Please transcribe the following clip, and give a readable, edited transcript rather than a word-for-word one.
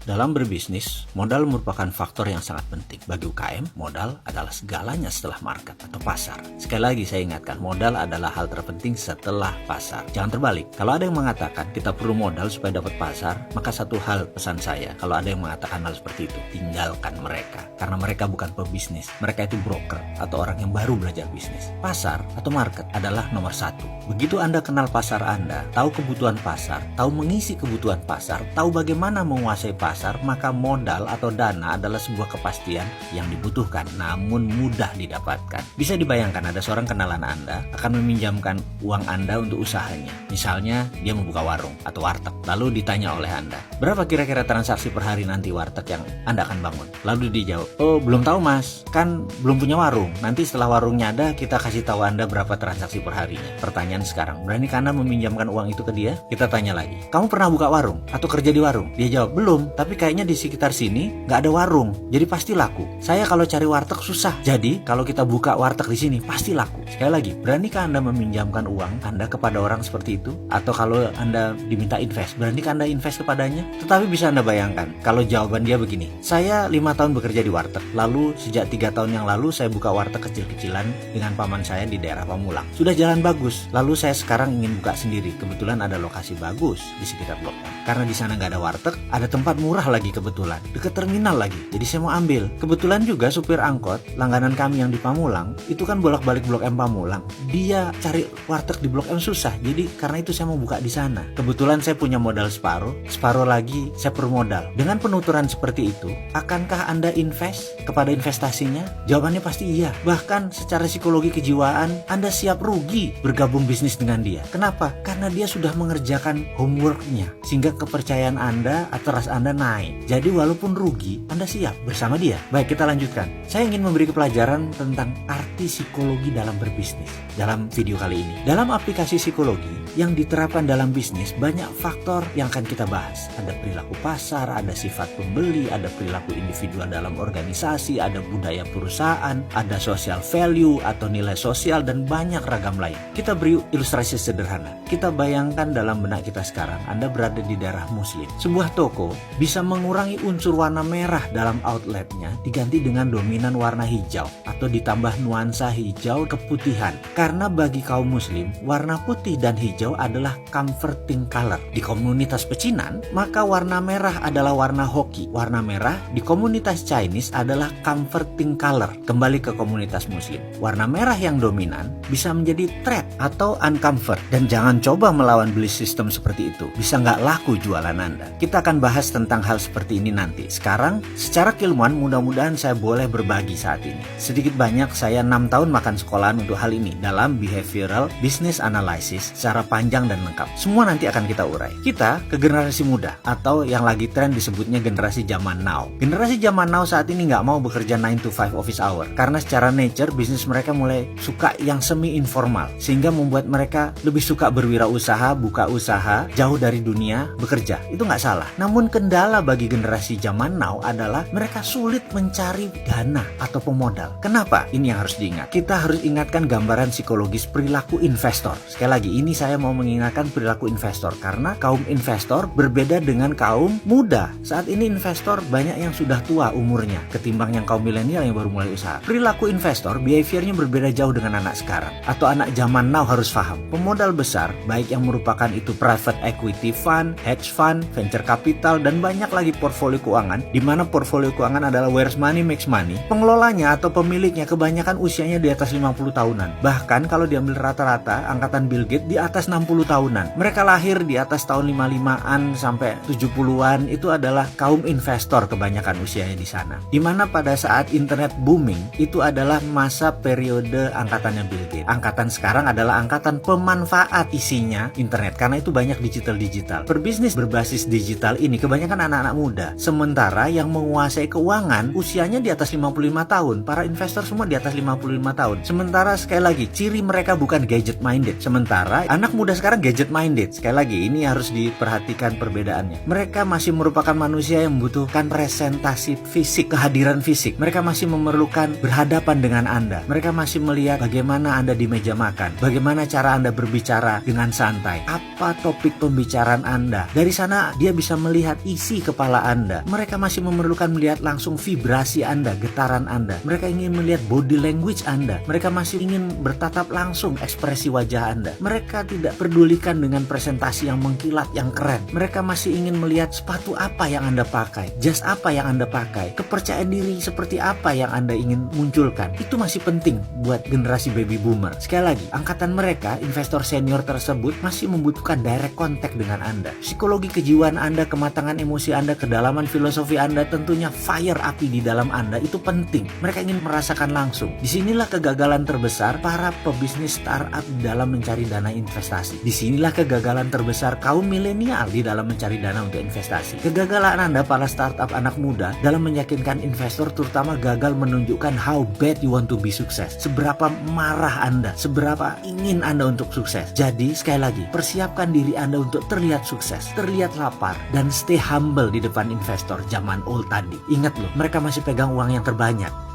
Dalam berbisnis, modal merupakan faktor yang sangat penting. Bagi UKM, modal adalah segalanya setelah market atau pasar. Sekali lagi saya ingatkan, modal adalah hal terpenting setelah pasar. Jangan terbalik. Kalau ada yang mengatakan kita perlu modal supaya dapat pasar, maka satu hal pesan saya, kalau ada yang mengatakan hal seperti itu, tinggalkan mereka. Karena mereka bukan pebisnis. Mereka itu broker atau orang yang baru belajar bisnis. Pasar atau market adalah nomor satu. Begitu Anda kenal pasar Anda, tahu kebutuhan pasar, tahu mengisi kebutuhan pasar, tahu bagaimana menguasai pasar, maka modal atau dana adalah sebuah kepastian yang dibutuhkan namun mudah didapatkan. Bisa dibayangkan ada seorang kenalan Anda akan meminjamkan uang Anda untuk usahanya. Misalnya dia membuka warung atau warteg. Lalu ditanya oleh Anda, berapa kira-kira transaksi per hari nanti warteg yang Anda akan bangun? Lalu dijawab, oh belum tahu mas, kan belum punya warung. Nanti setelah warungnya ada kita kasih tahu Anda berapa transaksi per harinya. Pertanyaan sekarang, berani Anda meminjamkan uang itu ke dia? Kita tanya lagi, kamu pernah buka warung atau kerja di warung? Dia jawab, belum, tapi kayaknya di sekitar sini nggak ada warung, jadi pasti laku. Saya kalau cari warteg susah, jadi kalau kita buka warteg di sini pasti laku. Sekali lagi, beranikah Anda meminjamkan uang Anda kepada orang seperti itu? Atau kalau Anda diminta invest, beranikah Anda invest kepadanya? Tetapi bisa Anda bayangkan, kalau jawaban dia begini, saya 5 tahun bekerja di warteg, lalu sejak 3 tahun yang lalu saya buka warteg kecil-kecilan dengan paman saya di daerah Pamulang. Sudah jalan bagus, lalu saya sekarang ingin buka sendiri. Kebetulan ada lokasi bagus di sekitar Blok M. Karena di sana nggak ada warteg, ada tempat murah lagi kebetulan, dekat terminal lagi. Jadi saya mau ambil. Kebetulan juga supir angkot langganan kami yang di Pamulang itu kan bolak-balik Blok M Pamulang. Dia cari warteg di Blok M susah. Jadi karena itu saya mau buka di sana. Kebetulan saya punya modal separuh lagi saya perlu modal. Dengan penuturan seperti itu, akankah Anda invest kepada investasinya? Jawabannya pasti iya. Bahkan secara psikologi kejiwaan Anda siap rugi bergabung bisnis dengan dia. Kenapa? Karena dia sudah mengerjakan homeworknya, sehingga kepercayaan Anda atau trust Anda naik. Jadi walaupun rugi, Anda siap bersama dia. Baik, kita lanjutkan. Saya ingin memberi pelajaran tentang arti psikologi dalam berbisnis dalam video kali ini. Dalam aplikasi psikologi yang diterapkan dalam bisnis, banyak faktor yang akan kita bahas. Ada perilaku pasar, ada sifat pembeli, ada perilaku individual dalam organisasi, ada budaya perusahaan, ada social value atau nilai sosial, dan banyak ragam lain. Kita beri ilustrasi sederhana. Kita bayangkan dalam benak kita sekarang, Anda berada di daerah muslim. Sebuah toko bisa mengurangi unsur warna merah dalam outletnya diganti dengan dominan warna hijau atau ditambah nuansa hijau keputihan. Karena bagi kaum muslim, warna putih dan hijau adalah comforting color. Di komunitas pecinan, maka warna merah adalah warna hoki. Warna merah di komunitas Chinese adalah comforting color. Kembali ke komunitas muslim, warna merah yang dominan bisa menjadi threat atau uncomfort. Dan jangan coba melawan belief system seperti itu. Bisa nggak laku jualan Anda. Kita akan bahas tentang hal seperti ini nanti. Sekarang, secara keilmuan mudah-mudahan saya boleh berbagi saat ini. Sedikit banyak saya 6 tahun makan sekolahan untuk hal ini dalam behavioral business analysis secara panjang dan lengkap. Semua nanti akan kita urai. Kita ke generasi muda atau yang lagi tren disebutnya generasi zaman now. Generasi zaman now saat ini nggak mau bekerja 9 to 5 office hour karena secara nature bisnis mereka mulai suka yang semi informal, sehingga membuat mereka lebih suka berwirausaha, buka usaha jauh dari dunia bekerja. Itu nggak salah. Namun kendala bagi generasi zaman now adalah mereka sulit mencari dana atau pemodal. Kenapa? Ini yang harus diingat. Kita harus ingatkan gambaran psikologis perilaku investor. Sekali lagi, ini saya mau mengingatkan perilaku investor karena kaum investor berbeda dengan kaum muda. Saat ini investor banyak yang sudah tua umurnya ketimbang yang kaum milenial yang baru mulai usaha. Perilaku investor, behaviornya berbeda jauh dengan anak sekarang atau anak zaman now harus paham. Pemodal besar, baik yang merupakan itu private equity fund, hedge fund, venture capital, dan banyak lagi portfolio keuangan, di mana portfolio keuangan adalah where's money makes money. Pengelolanya atau pemiliknya kebanyakan usianya di atas 50 tahunan. Bahkan kalau diambil rata-rata, angkatan Bill Gates di atas 60 tahunan. Mereka lahir di atas tahun 55-an sampai 70-an, itu adalah kaum investor kebanyakan usianya di sana. Di mana pada saat internet booming, itu adalah masa periode angkatannya Bill Gates. Angkatan sekarang adalah angkatan pemanfaat isinya internet, karena itu banyak digital. Berbisnis berbasis digital ini kebanyakan anak-anak muda. Sementara yang menguasai keuangan usianya di atas 55 tahun. Para investor semua di atas 55 tahun. Sementara sekali lagi, ciri mereka bukan gadget minded. Sementara anak muda sekarang gadget minded. Sekali lagi, ini harus diperhatikan perbedaannya. Mereka masih merupakan manusia yang membutuhkan presentasi fisik, kehadiran fisik. Mereka masih memerlukan berhadapan dengan Anda. Mereka masih melihat bagaimana Anda di meja makan, bagaimana cara Anda berbicara dengan santai, apa topik pembicaraan Anda. Dari sana dia bisa melihat isi isi kepala Anda. Mereka masih memerlukan melihat langsung vibrasi Anda, getaran Anda. Mereka ingin melihat body language Anda. Mereka masih ingin bertatap langsung ekspresi wajah Anda. Mereka tidak pedulikan dengan presentasi yang mengkilat, yang keren. Mereka masih ingin melihat sepatu apa yang Anda pakai, jas apa yang Anda pakai, kepercayaan diri seperti apa yang Anda ingin munculkan. Itu masih penting buat generasi baby boomer. Sekali lagi, angkatan mereka, investor senior tersebut masih membutuhkan direct contact dengan Anda. Psikologi kejiwaan Anda, kematangan emosi Anda, kedalaman filosofi Anda, tentunya fire api di dalam Anda itu penting. Mereka ingin merasakan langsung. Disinilah kegagalan terbesar para pebisnis startup dalam mencari dana investasi. Disinilah kegagalan terbesar kaum milenial di dalam mencari dana untuk investasi. Kegagalan Anda para startup anak muda dalam meyakinkan investor, terutama gagal menunjukkan how bad you want to be sukses. Seberapa marah Anda, seberapa ingin Anda untuk sukses. Jadi sekali lagi, persiapkan diri Anda untuk terlihat sukses, terlihat lapar, dan stay humble di depan investor zaman old tadi. Ingat loh, mereka masih pegang uang yang terbanyak.